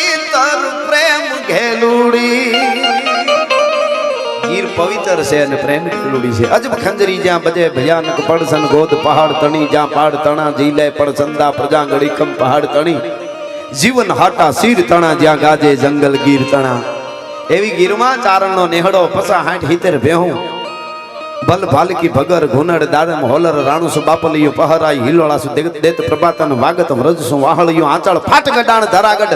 પવિત્ર પ્રેમ ઘેલુડી ગીર પવિત્ર છે અને પ્રેમ ઘેલુડી છે અજબ ખંજરી જ્યાં બજે ભયાનક પડસન ગોદ પહાડ તણી જ્યાં પાડ તણા જીલે પડસંદા પ્રજા ગળીકમ પહાડ તણી જીવન હાટા શીર તણા જ્યાં ગાજે જંગલ ગીર તણા એવી ગીરમાં ચારણનો નેહડો પસા 60-70 ભેહું બલ ભાલકી ભગર ઘુનડ દાડમ હોલર રાણુસુ બાપલિયું પહરાઈ હિલોળાસુ દેત પ્રભાતન વાગત વ્રજસુ વાહળિયું આંચળ ફાટ ગડાણ ધરાગડ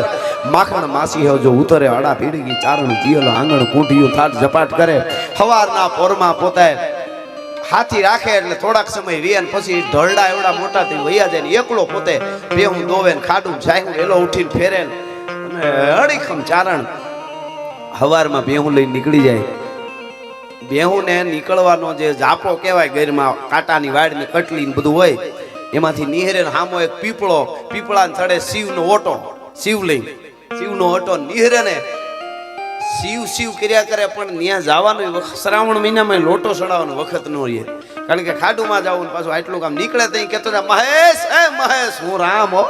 માખણ માસી હો જો ઉતરે અડા પીડી ચારણ જીયલ આંગણ કૂંઠિયું થાટ ઝપાટ કરે હવારના પોરમાં પોતે હાથી રાખે એટલે થોડાક સમય રિયન પછી ઢોલડા એવડા મોટા થી વૈયા જાય ને એકલો પોતે બેહું દોવે ને ખાડું જાય એલો ઉઠીને ફેરે અને અડીખમ ચારણ હવારમાં બેહું લઈને નીકળી જાય બેહું ને નીકળવાનો જે જાપો કહેવાય ઘરમાં કાંટાની વાડ ને કટલી ને બધું હોય એમાંથી નિહરે હામો એક પીપળા થડે શિવનો ઓટો શિવનો ઓટો નિહરે ને શિવ કર્યા કરે પણ ત્યાં જવાનું શ્રાવણ મહિનામાં લોટો ચડાવવાનો વખત ન રહે કારણ કે ખાડુમાં જવું પાછું આટલું કામ નીકળે તો કહેતો મહેશ હું રામ હો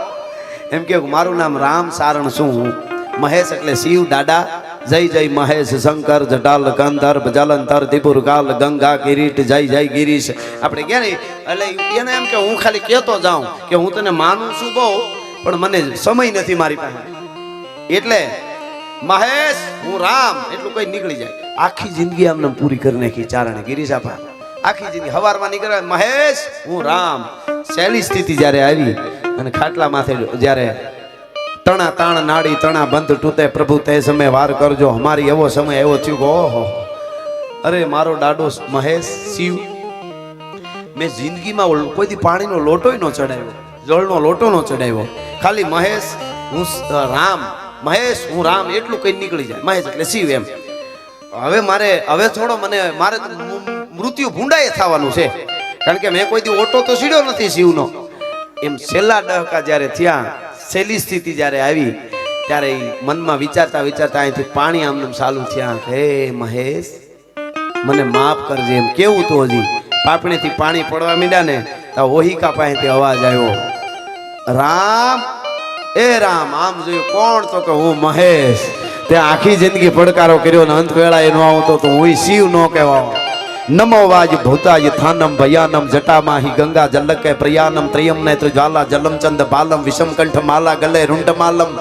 એમ કે મારું નામ રામ સારણ શું હું મહેશ એટલે શિવ દાદા જય જય મહેશ શંકર જટાલ ગંધર્વ જલંધર ત્રિપુર કાલ ગંગા કિરીટ જય જય ગિરીશ આપણે કે નહીં એટલે એને એમ કે હું ખાલી કહેતો જાઉં કે હું તને માનું છું બહુ પણ મને સમય નથી મારી પાસે એટલે મહેશ હું રામ એટલું કઈ નીકળી જાય આખી જિંદગી આમને પૂરી કરી નાખી ચારણે ગિરીશ આપા આખી જિંદગી હવારમાં નીકળે મહેશ હું રામ સહેલી સ્થિતિ જ્યારે આવી અને ખાટલા માથે જ્યારે તણા તાણ નાડી તણા બંધ તૂટે પ્રભુ તે સમય વાર કરજો અમારી એવો સમય એવો થયો કે ઓહો અરે મારો દાડો મહેશ શિવ મેં જિંદગીમાં કોઈથી પાણીનો લોટો ન ચડાવ્યો જળનો લોટો ન ચડાવ્યો ખાલી મહેશ હું રામ મહેશ હું રામ એટલું કઈ નીકળી જાય મહેશ એટલે શિવ એમ હવે થોડો મારે મૃત્યુ ભૂંડાએ થવાનું છે કારણ કે મેં કોઈથી ઓટો તો સીડ્યો નથી શિવનો એમ છેલ્લા ડહકા જ્યારે થયા છેલ્લી સ્થિતિ જ્યારે આવી ત્યારે મનમાં વિચારતા અહીંથી પાણી આમને ચાલુ થયા હે મહેશ મને માફ કરજે એમ કેવું તો હજી પાપણીથી પાણી પડવા માંડ્યા ને તો ઓહિકા પાસેથી અવાજ આવ્યો રામ એ રામ આમ જોયું કોણ તો કે હું મહેશ તે આખી જિંદગી પડકારો કર્યો ને અંત વેળા એનો આવતો તો હું શિવ નો કહેવાઓ નમો વાજ ભૂતાય થાનમ ભયાનમ જટામાહી ગંગા જલકે પ્રયાનમ ત્રયમ નેત્ર જ્વાલા જલમ ચંદ બાલમ વિષમ કંઠ માલા ગલે રૂંડ માલમ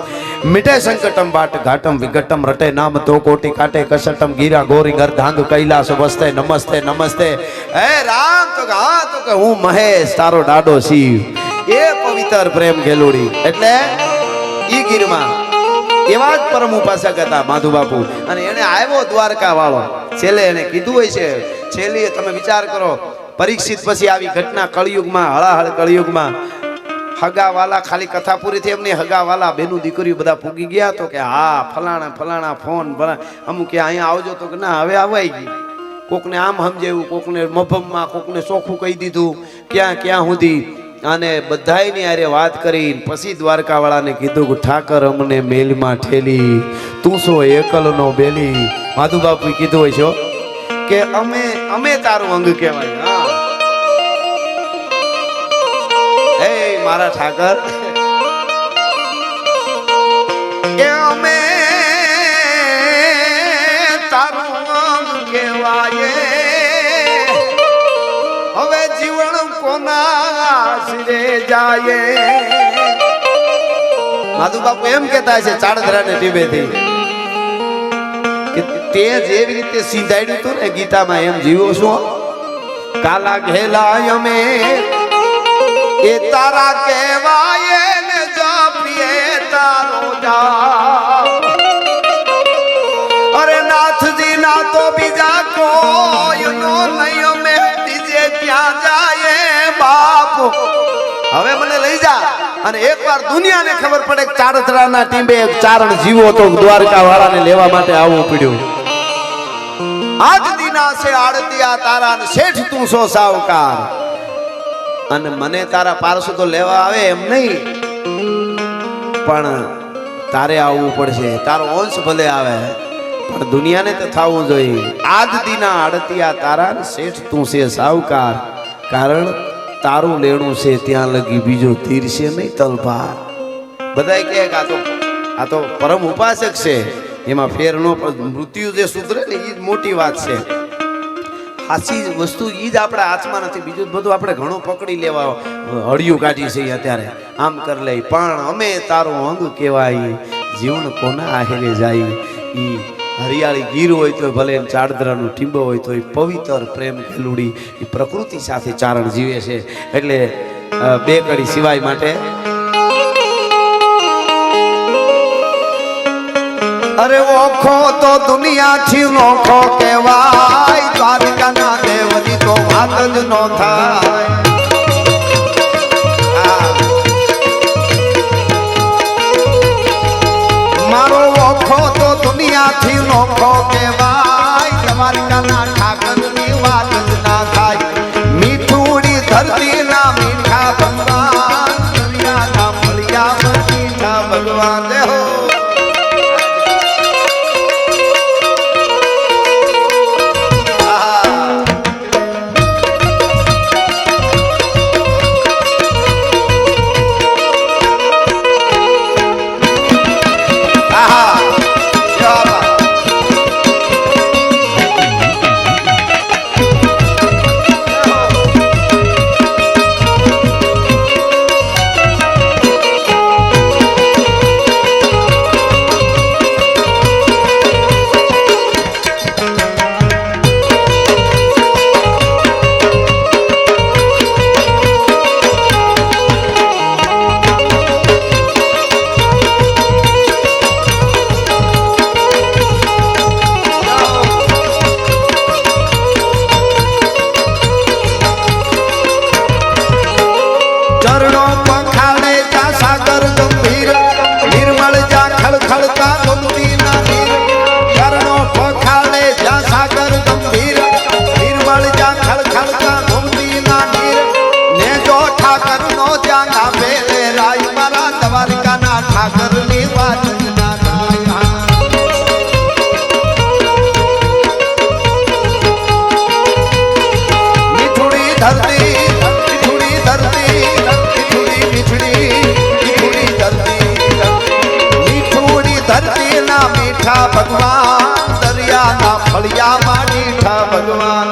મિટે સંકટમ વાટ ઘાટમ વિઘટમ રટે નામ તો કોટી કાટે કસટમ ગીરા ગોરી ગર્ધાંગ કૈલાસ વસ્તે નમસ્તે નમસ્તે હે રામ તો હા તો કે હું મહેશ તારો દાડો શિવ એ પવિત્ર પ્રેમ ઘેલુડી એટલે ઈ ગીરમાં એવા જ પરમ ઉપાસક હતા માધુ બાપુ અને એને આવ્યો દ્વારકા વાળો છેલ્લે એને કીધું હોય છે છેલ્લી તમે વિચાર કરો પરીક્ષિત પછી આવી ઘટના કળિયુગમાં હળાહળ કળિયુગમાં હગાવાલા ખાલી કથા પૂરી થઈ એમની હગાવાલા બેનું દીકરીઓ બધા પૂગી ગયા તો કે હા ફલાણા ફોન અમુક કે અહીંયા આવજો તો કે ના હવે આવાઈ ગઈ કોકને આમ સમજાવ્યું કોકને મફમમાં કોકને ચોખ્ખું કહી દીધું ક્યાં સુધી અને બધાયની આરે વાત કરી પછી દ્વારકા વાળાને કીધું કે ઠાકર અમને મેલમાં ઠેલી તું સો એકલનો બેલી માધુ બાપુ કીધું હોય છો કે અમે તારું અંગ કહેવાય હા હે મારા ઠાકર કે અમે તારું અંગ કહેવાય હવે જીવન કોના સિરે જાય માધુ બાપુ એમ કહેતા છે ચાડધરાને ટીબેથી તે જેવી રીતે સીધાડ્યું હતું ને ગીતામાં એમ જીવો છું કાલા ઘેલા અમે એ તારા કહેવાય ને જપીએ તારો જા અરે નાથજી ના તો બીજા કોઈ નો નહીં અમે બીજે ક્યાં જાય બાપ હવે મને લઈ જા અને એકવાર દુનિયાને ખબર પડે કે ચાડધરાના ટીંબે એક ચારણ જીવો તો દ્વારકા વાળાને લેવા માટે આવવું પડ્યું આજ દીના છે આડતિયા તારા ને શેઠ તું સો સાવકાર અને મને તારા પારસો તો લેવા આવે એમ નહીં પણ તારે આવવું પડશે તારો અંશ ભલે આવે પણ દુનિયાને તો થવું જોઈએ આજ દીના આડતિયા તારા ને શેઠ તું છે સાવકાર કારણ તારું લેણું છે ત્યાં લગી બીજો તીર છે નહીં તલભાર બધાય કહે કે આ તો આ તો પરમ ઉપાસક છે, એમાં ફેર નો મૃત્યુ જે સુધરે ને એ જ મોટી વાત છે. સાચી વસ્તુ એ જ આપણા હાથમાં નથી, બીજું બધું આપણે ઘણું પકડી લેવા હળિયું કાઢી છે અત્યારે, આમ કર લે. પણ અમે તારું અંગ કહેવાય, જીવન કોના આહેરે જાય. ઈ હરિયાળી ગીર હોય તો ભલે ચાડદરાનું ટીંબો હોય તો એ પવિત્ર પ્રેમ ખેલુડી એ પ્રકૃતિ સાથે ચારણ જીવે છે. એટલે બે કડી સિવાય માટે અરે ઓખો તો દુનિયાથી નોખો કહેવાય, દ્વારકાના દેવની તો વાત જ નો થાય. મારો ઓખો તો દુનિયાથી નોખો કહેવાય, દ્વારકાના ઠાકરની વાત જ ના થાય. મીઠુડી ધરતીના મીઠા ભગવાન, દુનિયાના મળ્યા મીઠા ભગવાન. હો ભગવાન, દરિયાના ફળિયામાં મીઠા ભગવાન.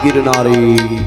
ગિરનારી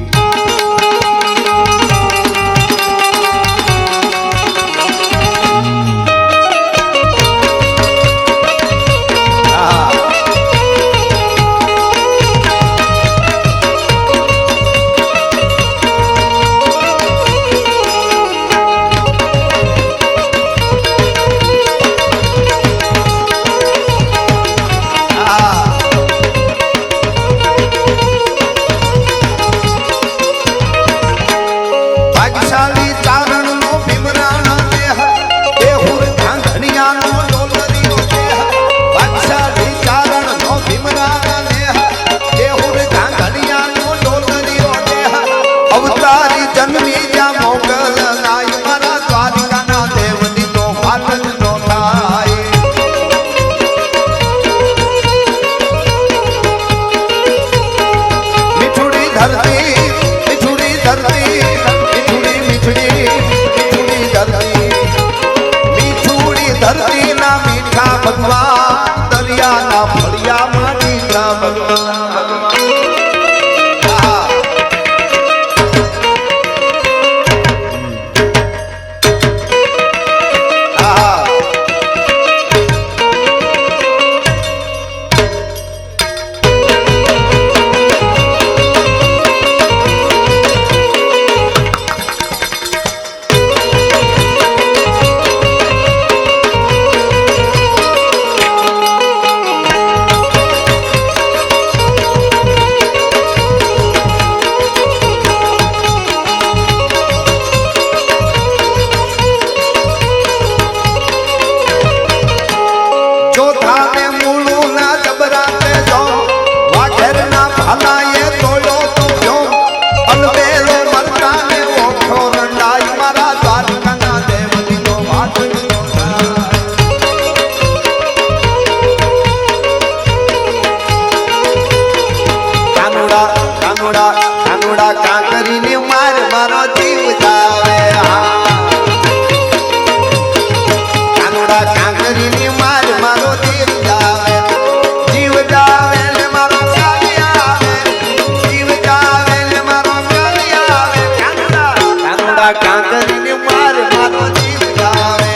મારા કાંકરીને મારે મારો જીવ જાવે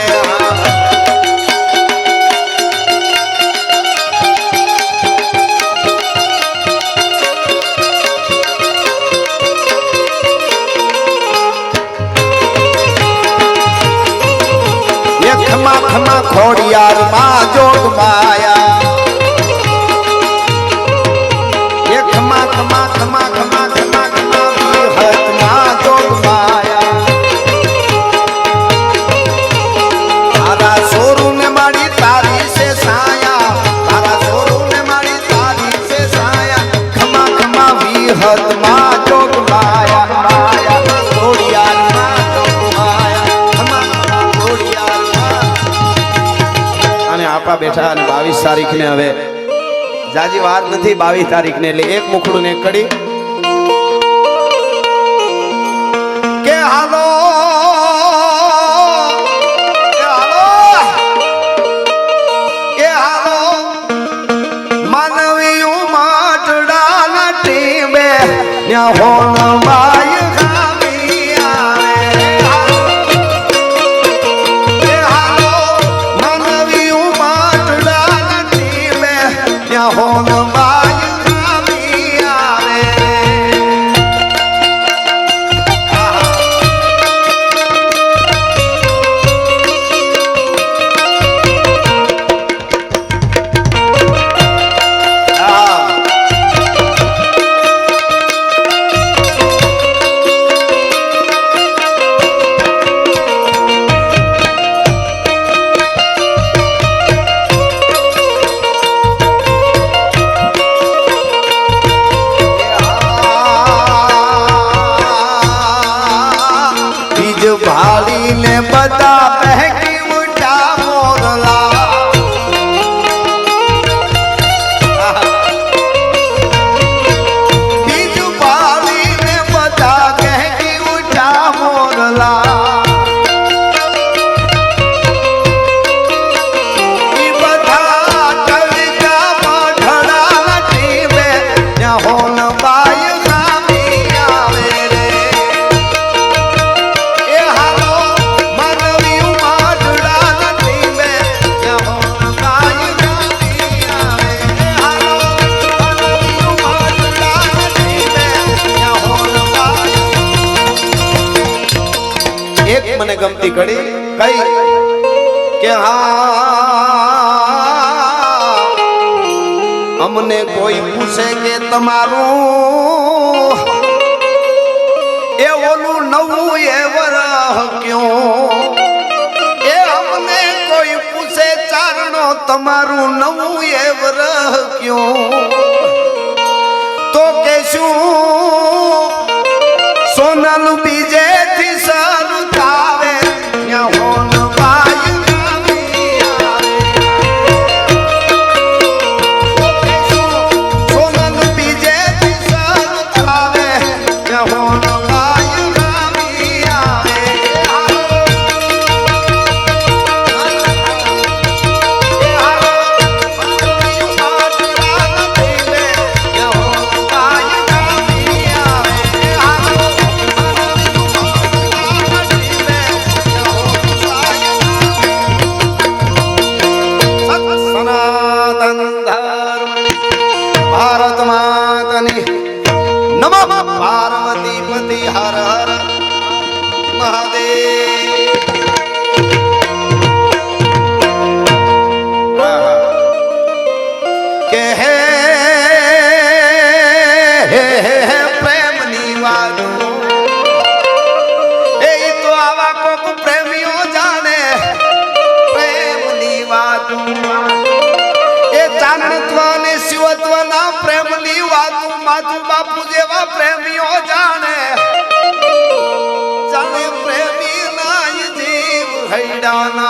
ખમા ખમા ખોડિયાર માં જોગ માયા એ ખમા ખમા ખમા ખમા ખમા ખમા વિહત માં જોગ માયા તારા સોરુ ને મારી તારી સે સાયા તારા સોરુ ને મારી તારી સે સાયા ખમા ખમા વિહત માં જોગ માયા માયા ખોડિયાર માં જોગ માયા ખમા ખમા ખોડિયાર આપા બેઠા અને 22 તારીખને હવે જાજી વાર નથી 22 તારીખને એટલે એક મુખડું ને કડી કે હાલો કે હાલો માનવીયું માટડા ના ટીમે ન્યા હોન માય भाड़ी ने बता बहकी उठा मोरला बीज भाड़ी ने बता बहकी उठा मोरला बता कविता मढ़ड़ा नटी में होन बाई મને ગમતી કડી કઈ કે હા અમને કોઈ પૂછે કે તમારું એ ઓલું નવું એ વરહ ક્યું એ અમને કોઈ પૂછે ચારણો તમારું નવું એ વરહ ક્યું તો કે શું સોનલ બીજે થી સારું થાવે હોન બાઈ સોનલ બીજે થી સારું થાવે હોન બાઈ આવે भारत मातनी नमः पार्वती पति हर हर महादेव के हे प्रेम निवादो ए तो आवा को प्रेमियों जाने प्रेम निवादो चाणत्व ने शिवत्व ना प्रेम नी वातु मातु बापू जेवा प्रेमियों जाने जाने प्रेमी ना जीव हैडाना